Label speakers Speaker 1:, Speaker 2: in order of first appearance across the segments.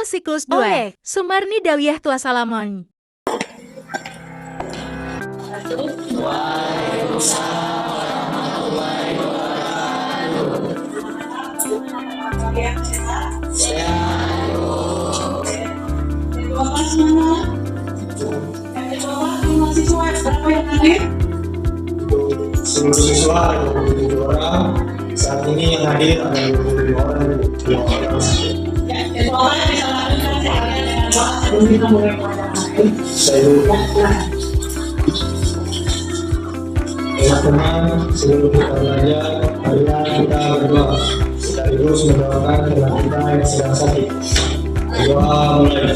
Speaker 1: Tutorial siklus 2 oleh Sumarni Dawiyah Tua Salamon.
Speaker 2: Seluruh siswa ada 27 orang. Saat ini yang hadir ada 27 orang. Saya dulu. Teman-teman, sebelum kita belajar, marilah kita berdoa sekaligus mendoakan teman kita yang sedang sakit. Doa mulai.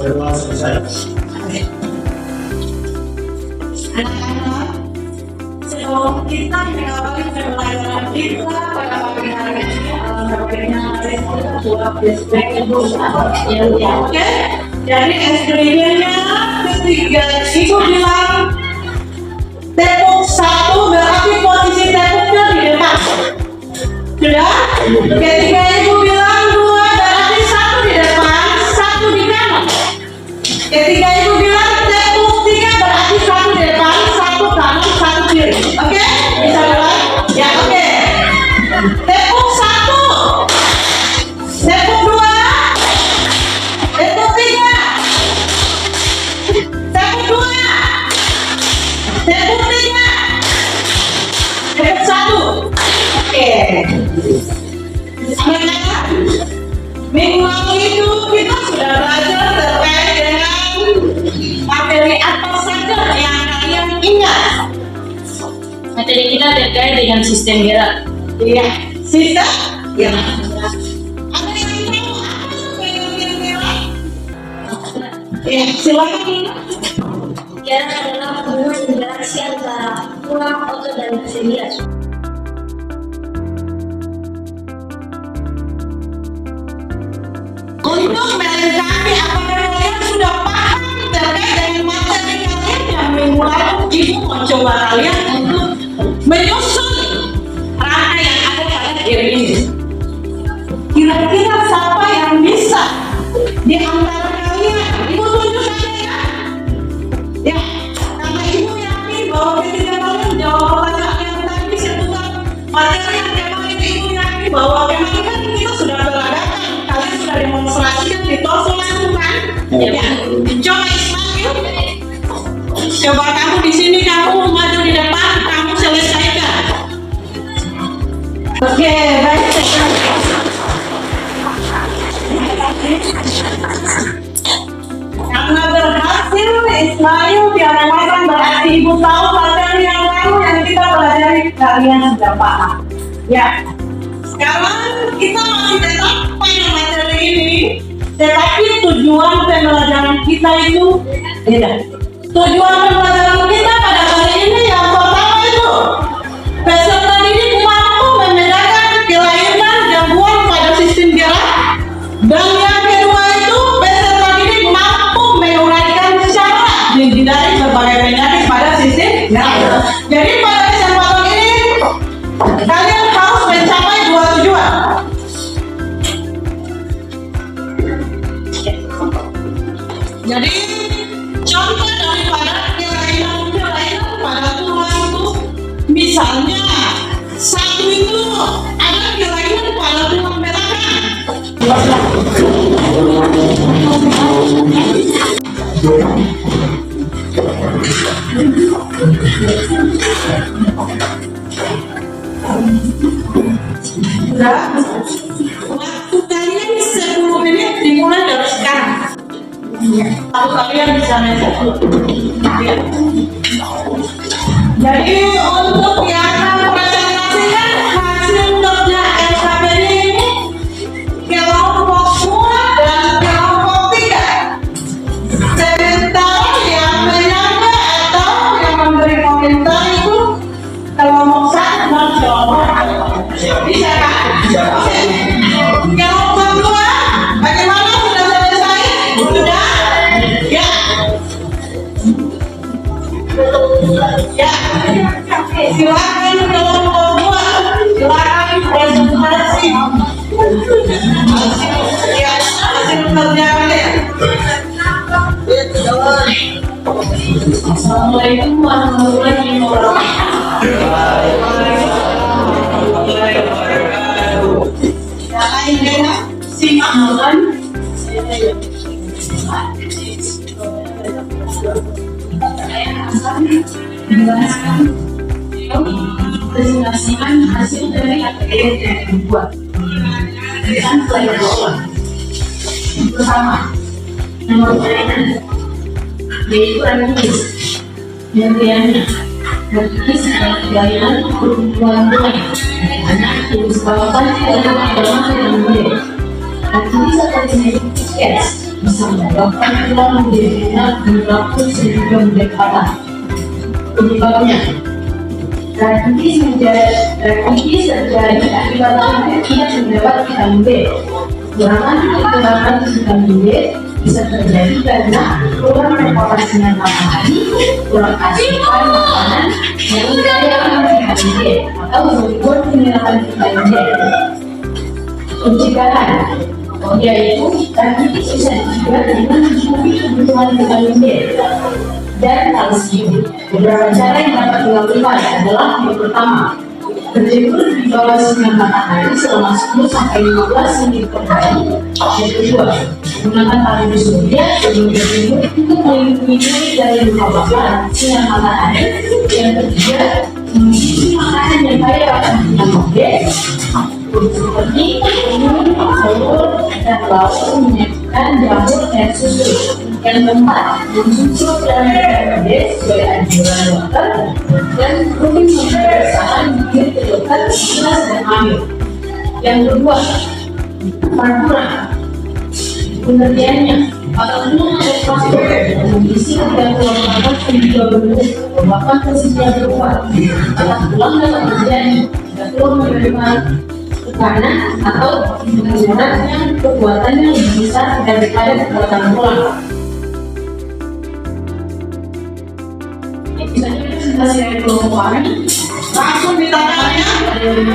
Speaker 2: Berdoa selesai.
Speaker 3: Anak-anak, sebelum kita mengawali pembelajaran kita pada pagi hari ini, mari kita buat flashback dulu. Oke? Jadi eskripsinya ketiga, Ibu bilang tepuk 1 berarti posisi tepuknya di depan. Sudah? Ketika Ibu bilang 2 berarti 1 di depan, 1 di kanan. Ketika Ibu bilang tepuk 3 berarti 1 di depan, 1 kanan, 1 kiri. Oke? Bisa mulai? Ya, oke. Tepuk 1, tepuk 2, tepuk 3, tepuk 2, tepuk 3, tepuk 1. Oke. Sebenarnya minggu lalu itu kita sudah belajar terkait dengan materi apa saja yang kalian ingat.
Speaker 4: Materi kita terkait dengan sistem gerak.
Speaker 3: Iya, sistem. Ya. Ada yang tahu apa kira-kira? Ya, silakan.
Speaker 4: Gerak adalah hubungan interaksi antara tulang, otot, dan mesin hias.
Speaker 3: Untuk melengkapi apakah kalian sudah paham terkait dengan materi kalian yang minggu lalu, Ibu mau coba kalian untuk menyusun rangka yang ada pada diri ini. Kira-kira siapa yang bisa di antara kalian? Ibu tunjuk saja ya. Ya, karena Ibu yakin bahwa ketika kalian jawab pertanyaan yang tadi seputar materi yang kemarin, Ibu yakin bahwa kemarin kan kita sudah beradakan, kalian sudah demonstrasikan di TOEFL langsung kan? Ya. Coba Ismail, coba kamu di sini, kamu maju di depan, kamu selesaikan. Oke, baik. Karena berhasil Ismail tiada masalah, berarti Ibu tahu materi yang lalu yang kita pelajari kalian sudah paham. Ya. Sekarang kita masih tetap pada materi ini, tetapi tujuan pembelajaran kita itu beda. Tujuan pembelajaran kita pada kali ini yang pertama itu peserta didik mampu membedakan kelainan gangguan pada sistem gerak, dan yang kedua itu peserta didik mampu menguraikan secara dari berbagai penyakit pada sistem gerak. Jadi pada kesempatan ini kalian harus mencapai dua tujuan. Jadi contoh daripada kelainan pada tulang itu, misalnya satu itu ada kelainan pada tulang belakang. Sudah, waktu kalian 10 menit dimulai dari sekarang. Lalu kalian bisa ya. Jadi untuk yang mempresentasikan hasil kerja SKPD ini kelompok 2 dan kelompok 3. Sementara yang menyangka atau yang memberi komentar itu kelompok 1 dan kelompok 2. Bisa kan? Oke. Kelompok 2 bagaimana, sudah selesai? Sudah. Silakan kalau mau buat, silakan presentasi. Ya, hasil kerjanya. Assalamualaikum warahmatullahi wabarakatuh. Silakan. Presentasikan hasil dari APBD yang dibuat dengan slide bawah. Pertama, nomor pertanyaan yaitu ranking pengertiannya. Ranking adalah pelayanan perempuan anak yang disebabkan dalam agama dan budaya. Ranking seperti tiket bisa menyebabkan tulang menjadi enak dan rapuh sehingga menjadi patah. Penyebabnya ranking terjadi akibat tidak mendapat vitamin B. Kekurangan vitamin B bisa terjadi karena kurang merupakan sinar matahari, kurang asupan makanan yang kaya akan vitamin D atau membuat penyerapan vitamin D. Pencegahan yaitu ranking bisa dicegah dengan mencukupi kebutuhan vitamin D dan kalsium. Beberapa cara yang dapat dilakukan adalah yang pertama, berjemur di bawah sinar matahari selama 10-15 menit per hari. Yang kedua, menggunakan tali surya sebelum berjemur untuk melindungi diri dari luka bakar sinar matahari. Yang ketiga, mengisi makanan yang kaya akan vitamin D seperti telur, sayur, dan lauk menyajikan jamur dan susu. Yang keempat, mensusu dan vitamin D sesuai anjuran dokter dan rutin pemeriksaan diri ke dokter setelah sedang hamil. Yang kedua, peraturan pengertiannya apabila ada pasien yang mengisi dan melakukan juga bentuk bahkan posisinya berubah atas tulang dalam terjadi dan tulang menerima tekanan atau menggunakannya kekuatan yang lebih besar daripada kekuatan tulang. Misalnya presentasi dari kelompok langsung ditanya, langsung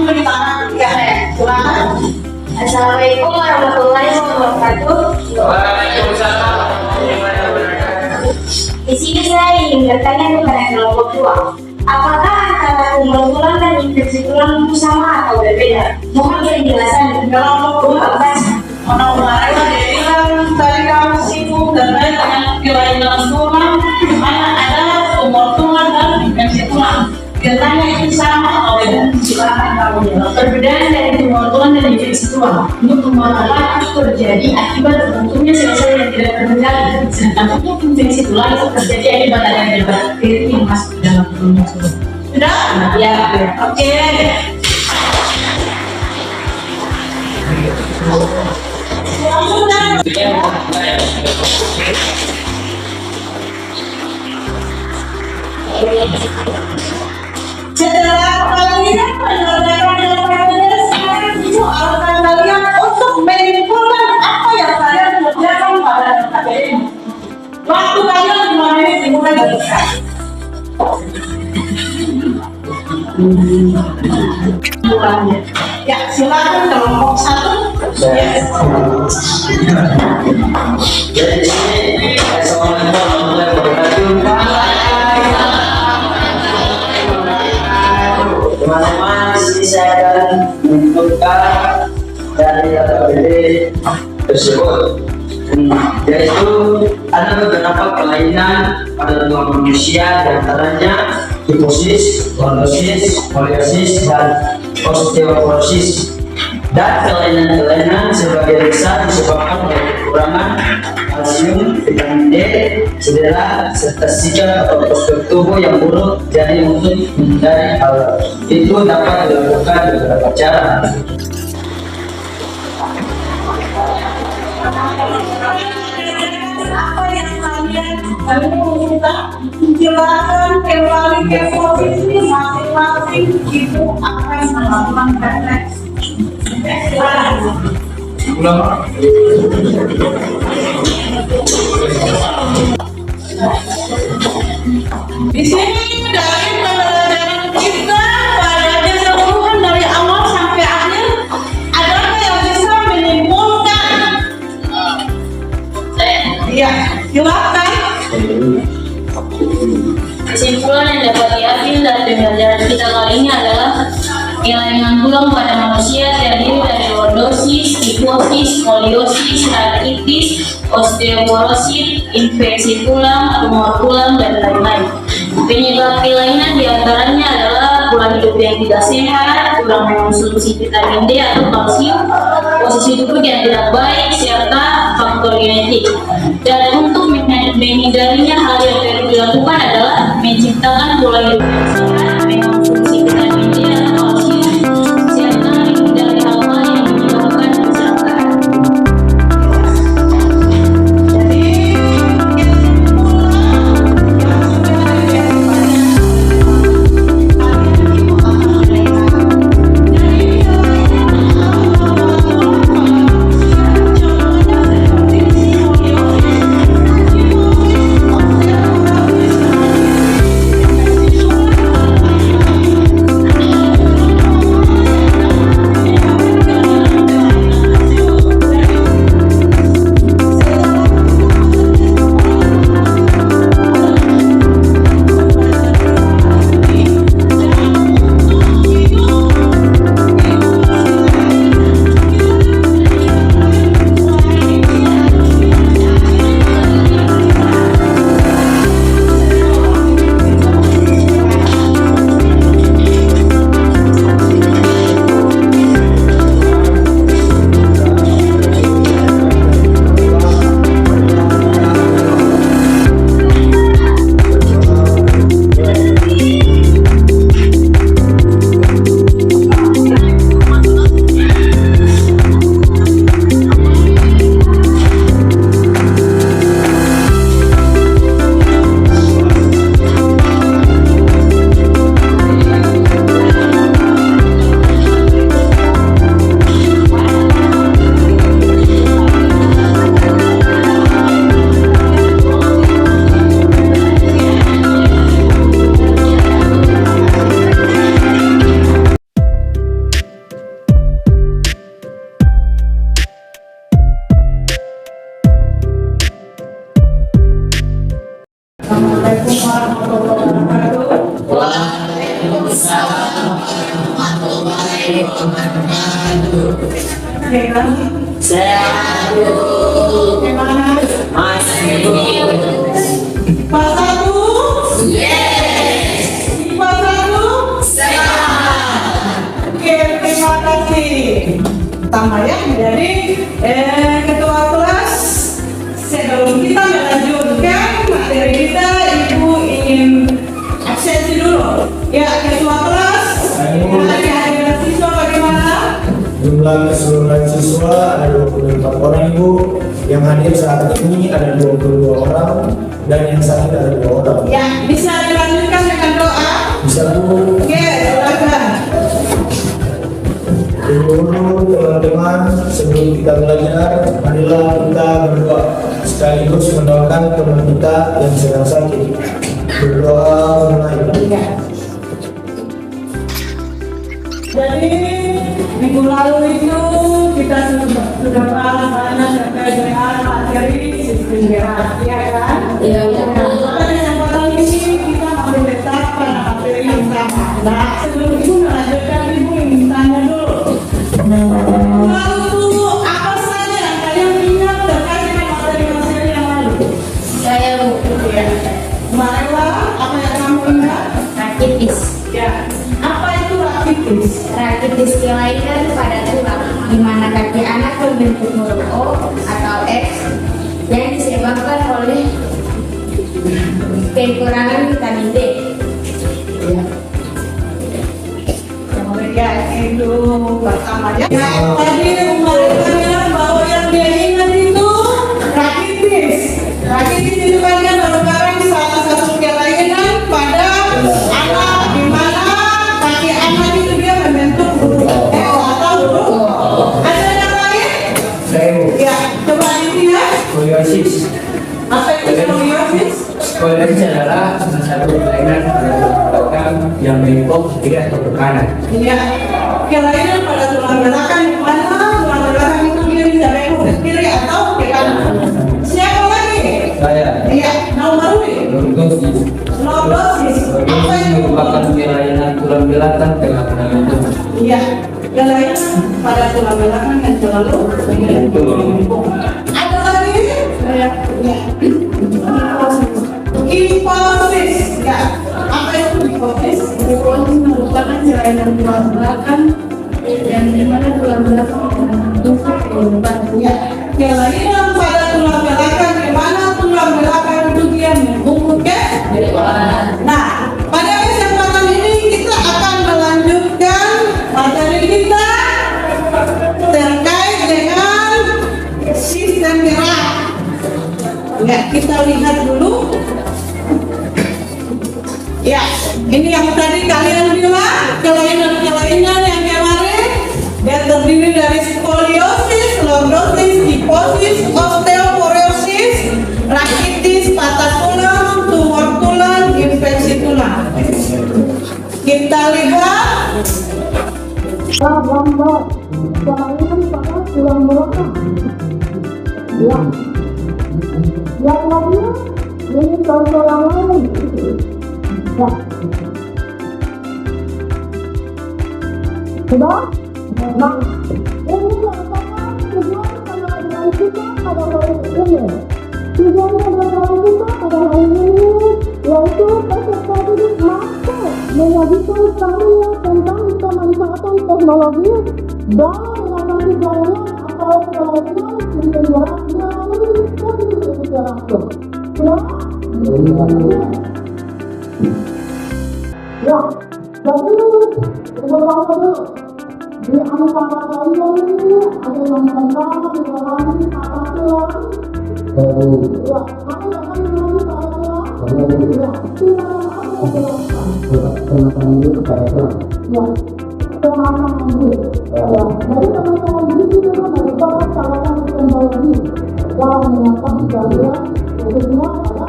Speaker 3: ditanya, ya, silakan.
Speaker 4: Assalamualaikum warahmatullahi wabarakatuh.
Speaker 5: Waalaikumsalam warahmatullahi wabarakatuh.
Speaker 4: Di sini saya ingin bertanya kepada kelompok 2. Apakah antara tumor tulang dan infeksi tulang itu sama atau berbeda? Mohon penjelasan kelompok 2.
Speaker 3: Orang-orang yang tadi kamu sibuk terkait dengan kelainan tulang, mana ada tumor tulang dan infeksi tulang. Katanya itu sama atau beda? Silakan kamu jawab.
Speaker 1: Perbedaan dari tumor tulang dan infeksi tulang. Untuk tumor tulang itu terjadi akibat terbentuknya sel-sel yang tidak terkendali, sedangkan untuk infeksi tulang itu terjadi akibat adanya bakteri yang masuk ke dalam tubuh.
Speaker 3: Sudah?
Speaker 1: Ya.
Speaker 3: Oke. Setelah kalian menyelesaikan sekarang itu akan kalian untuk menyimpulkan apa yang kalian kerjakan pada hari ini. Waktu kalian 5 menit dimulai dari sekarang. Ya, silakan kelompok 1.
Speaker 2: Jadi assalamualaikum warahmatullahi wabarakatuh. Teman-teman, di sini saya akan menunjukkan dari APBD tersebut, yaitu ada beberapa kelainan pada tulang manusia, diantaranya kifosis, lordosis, skoliosis, dan osteoporosis. Dan kelainan-kelainan sebagian besar disebabkan oleh kekurangan kalsium, vitamin D, cedera, serta sikap atau postur tubuh yang buruk. Jadi untuk menghindari hal itu dapat dilakukan beberapa cara.
Speaker 3: Apa yang kalian minta? Silakan kembali ke posisi masing-masing. Ibu akan melakukan praktek. Di sini dari pembelajaran kita pada keseluruhan dari awal sampai akhir, adakah yang bisa menyimpulkan? Iya, silakan.
Speaker 1: Kesimpulan yang dapat diambil dari pembelajaran kita kali ini adalah kelainan tulang pada manusia terdiri dari lordosis, kifosis, skoliosis, rakitis, osteoporosis, infeksi tulang, tumor tulang, dan lain-lain. Penyebab kelainan diantaranya adalah pola hidup yang tidak sehat, kurang mengonsumsi vitamin D atau kalsium, posisi tubuh yang tidak baik, serta faktor genetik. Dan untuk menghindarinya, hal yang perlu dilakukan adalah menciptakan pola hidup yang sehat, mengonsumsi vitamin D atau kalsium, serta menghindari hal-hal yang menyebabkan kecelakaan.
Speaker 3: Pertama ya, jadi ketua kelas, sebelum kita melanjutkan materi kita, ibu ingin absensi dulu. Ya, ketua kelas, dari hadirin siswa bagaimana?
Speaker 6: Jumlah keseluruhan siswa ada 24 orang Ibu. Yang hadir saat ini ada 22 orang dan yang sakit ada 2 orang.
Speaker 3: Ya, bisa dilanjutkan dengan doa.
Speaker 6: Bisa Bu.
Speaker 3: Oke, silakan.
Speaker 6: Dulu teman-teman, sebelum kita belajar, marilah kita berdoa sekaligus mendoakan teman kita yang sedang sakit. Berdoa mulai.
Speaker 3: Jadi minggu lalu itu kita sudah bahas banyak terkait dengan materi sistem gerak, ya kan?
Speaker 1: Iya.
Speaker 3: Pada kesempatan ini kita mau letak pada materi yang sama. Nah, sebelum ibu melanjutkan, ibu ingin tanya dulu. Lalu apa saja yang kalian ingat terkait dengan materi-materi yang lalu?
Speaker 1: Saya Bu,
Speaker 3: Ya. Marela, apa yang kamu ingat?
Speaker 4: Rakitis.
Speaker 3: Ya. Apa itu rakitis?
Speaker 4: Rakitis kelainan pada tulang, di mana kaki anak membentuk huruf O atau X yang disebabkan oleh kekurangan vitamin D.
Speaker 3: Ya, itu pertamanya. Ya, tadi mereka bilang bahwa yang dia ingat itu rakitis. Rakitis itu kan merupakan salah satu kelainan pada anak, di mana kaki anak itu dia membentuk huruf X atau huruf O. Ada yang lain?
Speaker 6: Saya Bu.
Speaker 3: Ya, coba ini ya.
Speaker 6: Skoliosis.
Speaker 3: Apa itu skoliosis?
Speaker 5: toleransi adalah salah satu kelainan pada yang menimbulkan ketiga atau tekanan.
Speaker 3: Iya, kelainan pada tulang belakang di mana tulang belakang itu dia bisa bengkok ke kiri atau ke kanan. Siapa lagi?
Speaker 2: Saya.
Speaker 3: Iya, Naumarui.
Speaker 2: Lordosis.
Speaker 3: Lordosis. Apa itu?
Speaker 2: Merupakan kelainan tulang belakang tengah menentukan.
Speaker 3: Iya, kelainan pada tulang belakang yang selalu menyentuh. Ada lagi? Iya. Kifosis. Ya, apa itu kifosis?
Speaker 1: Kifosis merupakan kelainan tulang belakang yang dimana tulang belakang terbentuk kehidupan.
Speaker 3: Ya, kelainan pada tulang belakang di mana tulang belakang itu dia membungkuk ke depan. Nah, pada kesempatan ini kita akan melanjutkan materi kita terkait dengan sistem gerak. Ya, kita lihat dulu. Ya, ini yang tadi kalian bilang kelainan yang kemarin yang terdiri dari skoliosis, lordosis, kifosis, osteoporosis, rakitis, patah tulang, tumor tulang, infeksi tulang. Kita lihat
Speaker 4: gambar kelainan pada tulang belakang. Ya, yang lainnya ini contoh yang lain. Ya, sudah. Nah, ini merupakan tujuan pembelajaran kita pada hari ini. Tujuan pembelajaran kita pada hari ini yaitu peserta didik mampu menyajikan karya tentang pemanfaatan teknologi dalam mengatasi gangguan atau kelainan sistem gerak melalui komunikasi langsung. Sudah? Ya, jadi beberapa dulu di antara kalian ini ada yang pernah mengalami patah tulang. Ya, kamu akan mengalami patah tulang. Ya, tulang apa yang dilakukan? Ya, teman-teman diri. Ya, dari teman-teman diri juga merupakan salah satu teknologi dalam mengatasi gangguan khususnya pada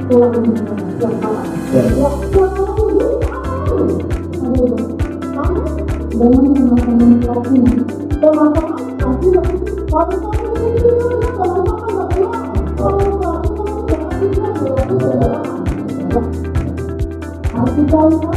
Speaker 4: tulang yang patah. Ya, teman-teman diri dengan teman-teman kelasnya, teman-teman pasti kalau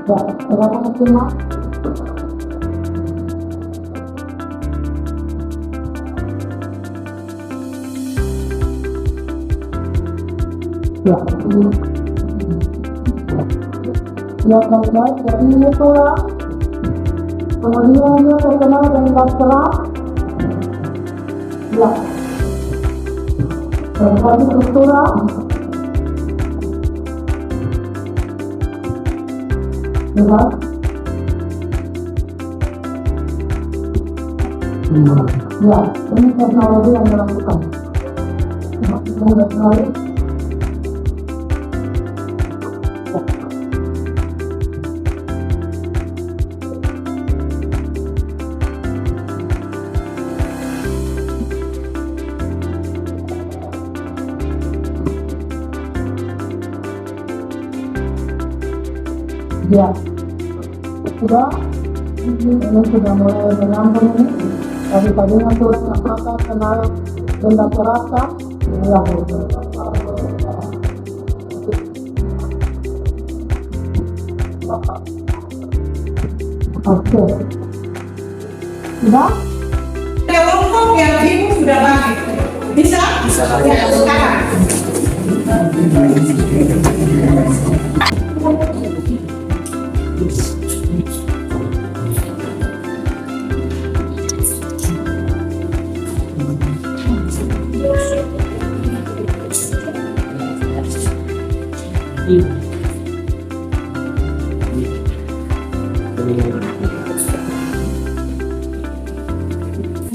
Speaker 4: Ya, berapa cuma? Ya, ini. Ya, baik-baik. Jadi ini tulang. Kemudian dia terkenal dengan celah. Ya. Berarti tulang. Ya, ini teknologi yang dilakukan. Ya, sudah, ini sudah mulai menyambung ini. Tapi tadinya surat apakah kenal benda terasa, ya. Oke, sudah?
Speaker 3: Kelompok yang ibu sudah bagi. Bisa? Bisa. Ya, sekarang.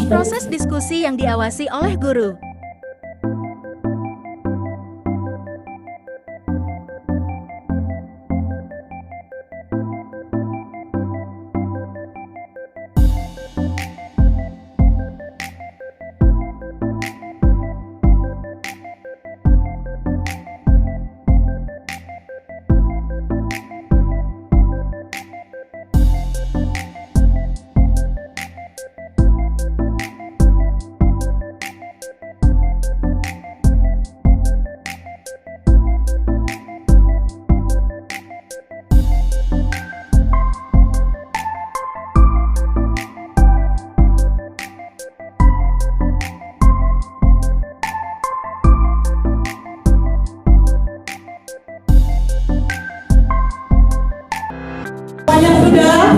Speaker 7: Proses diskusi yang diawasi oleh guru.
Speaker 3: Banyak sudah.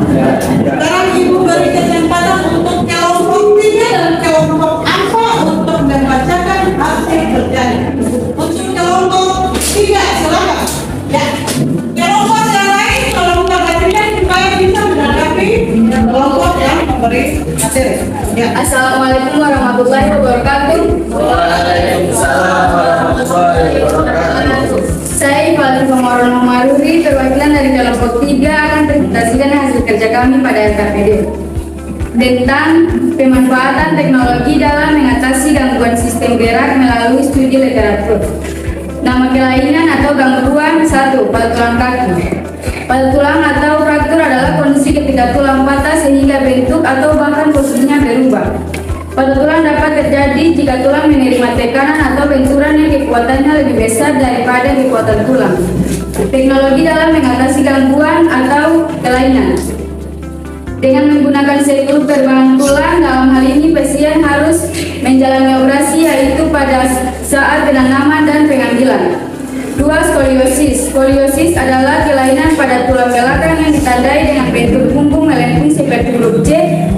Speaker 3: Sekarang ibu beri kesempatan untuk kelompok 3 dan kelompok 4 untuk membacakan hasil kerjanya. Untuk kelompok 3 silakan. Ya. Kelompok yang lain kalau kita bacakan supaya bisa menanggapi kelompok yang memberi materi. Ya.
Speaker 1: Assalamualaikum warahmatullahi wabarakatuh.
Speaker 2: Waalaikumsalam warahmatullahi wabarakatuh.
Speaker 1: Saya Fatimah Maulana Maruri, perwakilan dari kelompok 3 akan presentasikan hasil kerja kami pada LKPD tentang pemanfaatan teknologi dalam mengatasi gangguan sistem gerak melalui studi literatur. Nama kelainan atau gangguan 1. Pada tulang kaki. Pada tulang atau fraktur adalah kondisi ketika tulang patah sehingga bentuk atau bahkan posisinya berubah. Pada tulang dapat terjadi jika tulang menerima tekanan atau benturan yang kekuatannya lebih besar daripada kekuatan tulang. Teknologi dalam mengatasi gangguan atau kelainan. Dengan menggunakan seluruh perbahan tulang, dalam hal ini pasien harus menjalani operasi yaitu pada saat penanaman dan pengambilan. 2. Skoliosis. Skoliosis adalah kelainan pada tulang belakang yang ditandai dengan bentuk punggung melengkung seperti huruf J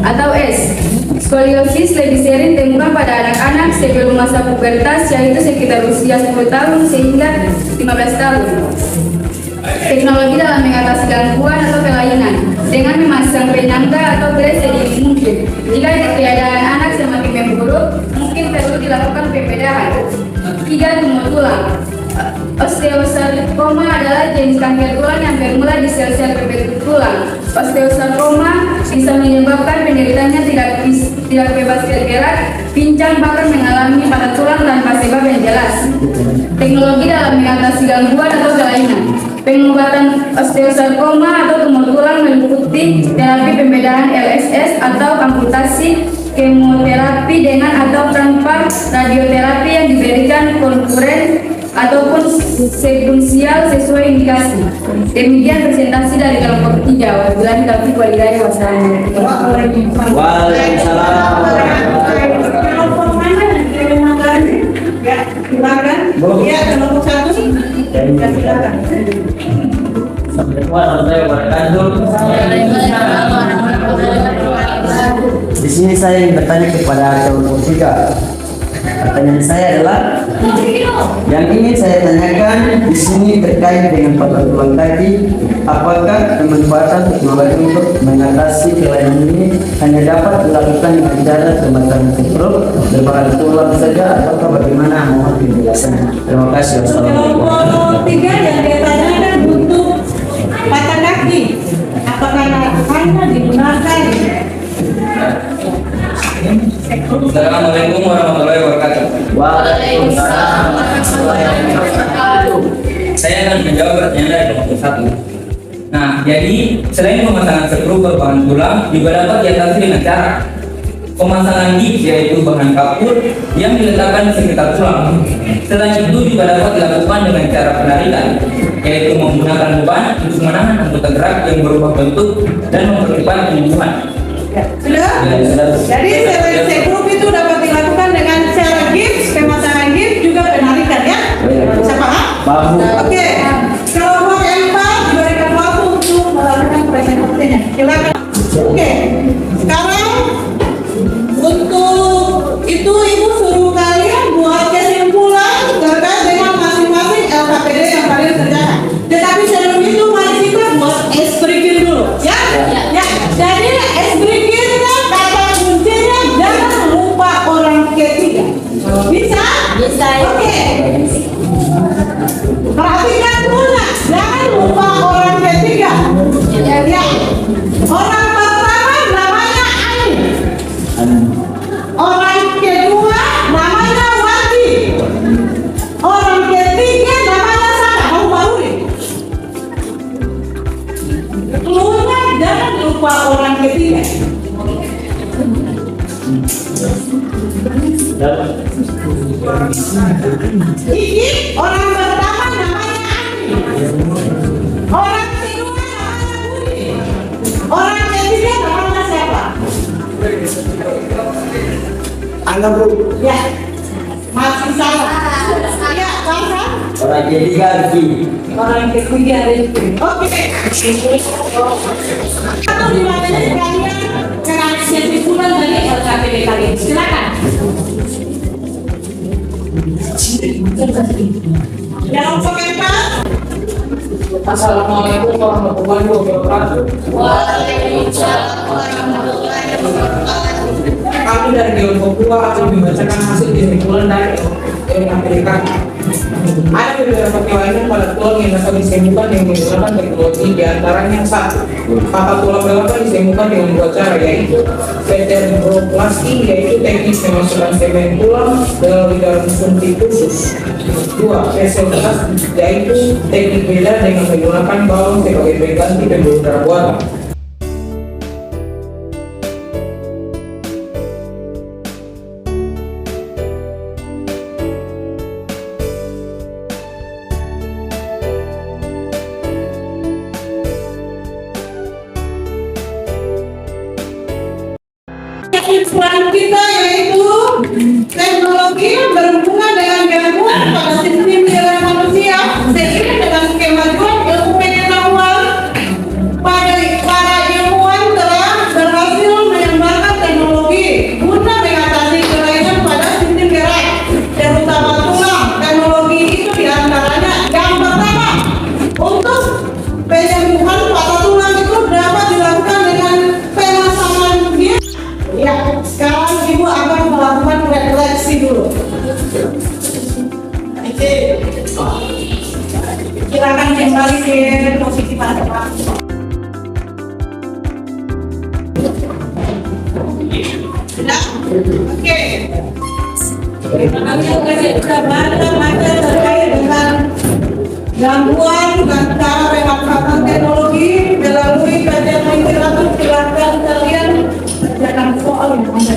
Speaker 1: atau S. Skoliosis lebih sering ditemukan pada anak-anak sebelum masa pubertas, yaitu sekitar usia 10 tahun sehingga 15 tahun. Teknologi dalam mengatasi gangguan atau kelainan dengan memasang penyangga atau brace sedini mungkin. Jika keadaan anak semakin memburuk, mungkin perlu dilakukan pembedahan. 3. Tumor tulang. Osteosarkoma adalah jenis kanker tulang yang bermula di sel-sel berbentuk tulang. Osteosarkoma bisa menyebabkan penderitanya tidak bebas bergerak, pincang, bahkan mengalami patah tulang tanpa sebab yang jelas. Teknologi dalam mengatasi gangguan atau kelainan. Pengobatan osteosarkoma atau tumor tulang meliputi terapi pembedahan LSS atau amputasi, kemoterapi dengan atau tanpa radioterapi yang diberikan konkuren ataupun sekuensial sesuai indikasi. Demikian presentasi dari kelompok 3. Wabillahi taufiq wal hidayah. Wassalamualaikum.
Speaker 2: Waalaikumsalam.
Speaker 3: Kelompok mana yang menanggapi? Ya, silakan. Ya, kelompok 1. Ya, silakan.
Speaker 2: Assalamualaikum warahmatullahi wabarakatuh. Di sini saya ingin bertanya kepada kelompok 3. Pertanyaan saya adalah, yang ingin saya tanyakan di sini terkait dengan patah tulang kaki, apakah pemanfaatan teknologi untuk mengatasi kelainan ini hanya dapat dilakukan dengan cara pemasangan setruk berbahan tulang saja, ataukah bagaimana? Mohon penjelasannya. Terima kasih. Wassalamualaikum.
Speaker 3: Kelompok 3 yang ditanyakan untuk patah kaki, apakah hanya digunakan?
Speaker 5: Assalamualaikum warahmatullahi wabarakatuh.
Speaker 2: Waalaikumsalam.
Speaker 5: Saya akan menjawab pertanyaan dari kelompok 1. Nah, jadi selain pemasangan skru berbahan tulang juga dapat diatasi dengan cara pemasangan gips, yaitu bahan kapur yang diletakkan di sekitar tulang. Selain itu juga dapat dilakukan dengan cara penarikan, yaitu menggunakan beban untuk menahan anggota gerak yang berubah bentuk dan mempercepat penyembuhan.
Speaker 3: Sudah? Jadi sekrup itu dapat dilakukan dengan cara gips, pemasangan gips, juga penarikan ya? Bisa paham?
Speaker 2: Paham.
Speaker 3: Oke. Kalau Bang Elva diberikan waktu untuk melakukan presentasinya. Silakan. Oke. Sekarang untuk itu ibu suruh kalian buat kesimpulan terkait dengan masing-masing LKPD yang kalian kerjakan. Tetapi sebelum itu mari kita buat icebreaker dulu, ya? Ya. Jadi icebreakernya kata kuncinya jangan lupa orang ketiga. Bisa? Bisa. Oke. Perhatikan dulu, jangan lupa orang ketiga. Ya. Orang pertama namanya Ani. Orang kedua namanya Wati. Orang ketiga namanya Saka. Kamu baru nih. Keluarnya jangan lupa orang ketiga. Iki orang pertama namanya Ani. Orang kedua namanya Budi. Orang ketiga namanya siapa?
Speaker 6: Anak bro.
Speaker 3: Ya, masih salah. Ya, Bangsa.
Speaker 2: Orang ketiga Rizky.
Speaker 3: Orang ketiga Rizky. Oke. Atau di mana kalian kenal kesimpulan dari LKPD kalian? Silakan. Yang komentar.
Speaker 5: Assalamualaikum warahmatullahi wabarakatuh.
Speaker 3: Waalaikumsalam warahmatullahi wabarakatuh.
Speaker 5: Kami dari Dewan Papua akan membacakan hasil kesimpulan dari LKPD. Ada beberapa kelainan pada tulang yang dapat disembuhkan dengan menggunakan teknologi, diantaranya satu, patah tulang belakang disembuhkan dengan dua cara, yaitu vertebroplasty, yaitu teknik memasukkan semen tulang di dalam suntik khusus. Dua, facioplasty, yaitu teknik beda dengan menggunakan balon sebagai pengganti pembuluh darah buatan.
Speaker 3: Kesimpulan kita yaitu teknologi yang berhubungan dengan gangguan pada sistem jalan manusia seiring dengan kemajuan ilmu pengetahuan. Para ilmuwan telah berhasil mengembangkan teknologi guna mengatasi kelainan pada sistem gerak, terutama tulang. Teknologi itu diantaranya yang pertama, untuk penyembuhan patah tulang itu dapat dilakukan dengan pemasangan gips. Ya, sekarang ibu akan melakukan refleksi dulu. Oke. Silakan kembali ke posisi pada depan. Sudah? Oke. Kami sudah baca terkait dengan gangguan dan cara pemanfaatan teknologi melalui kajian literatur. Silakan kalian kerjakan soal yang ada.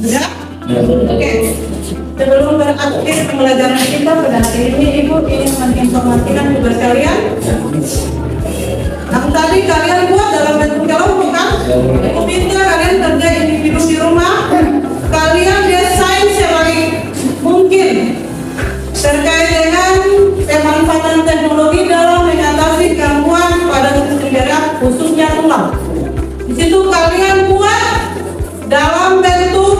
Speaker 3: Ya? Oke. Sebelum berakhir pembelajaran kita pada hari ini, Ibu ingin menginformasikan tugas kalian Yang tadi kalian buat dalam bentuk kelompok kan? Aku minta kalian kerja individu di rumah, kalian desain sebaik mungkin terkait dengan pemanfaatan teknologi dalam mengatasi gangguan pada tubuh penggerak khususnya tulang. Di situ kalian buat dalam bentuk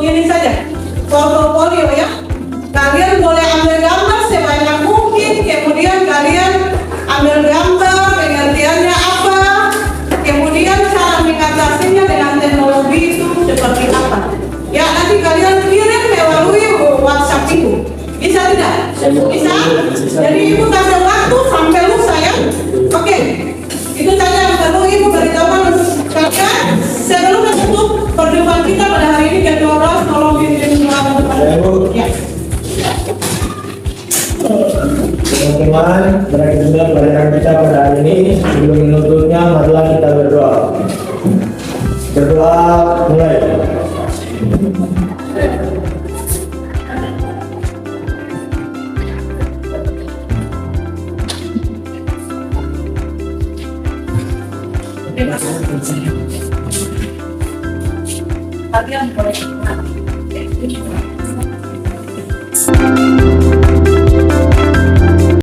Speaker 3: ini saja, portofolio ya. Kalian boleh ambil gambar sebanyak mungkin, kemudian kalian ambil gambar pengertiannya apa, kemudian cara mengatasinya dengan teknologi itu seperti apa. Ya nanti kalian kirim melalui WhatsApp Ibu. Bisa tidak? Bisa? Jadi Ibu kasih waktu sampai lusa ya. Oke. Itu saja yang perlu Ibu beritahukan untuk kalian sebelum menutup perjumpaan kita pada hari ini ke-12. Tolong pimpin ya.
Speaker 6: Teman-teman, berakhir juga pelajaran kita pada hari ini. Sebelum menutupnya, marilah kita berdoa. Berdoa mulai.
Speaker 3: Kalian boleh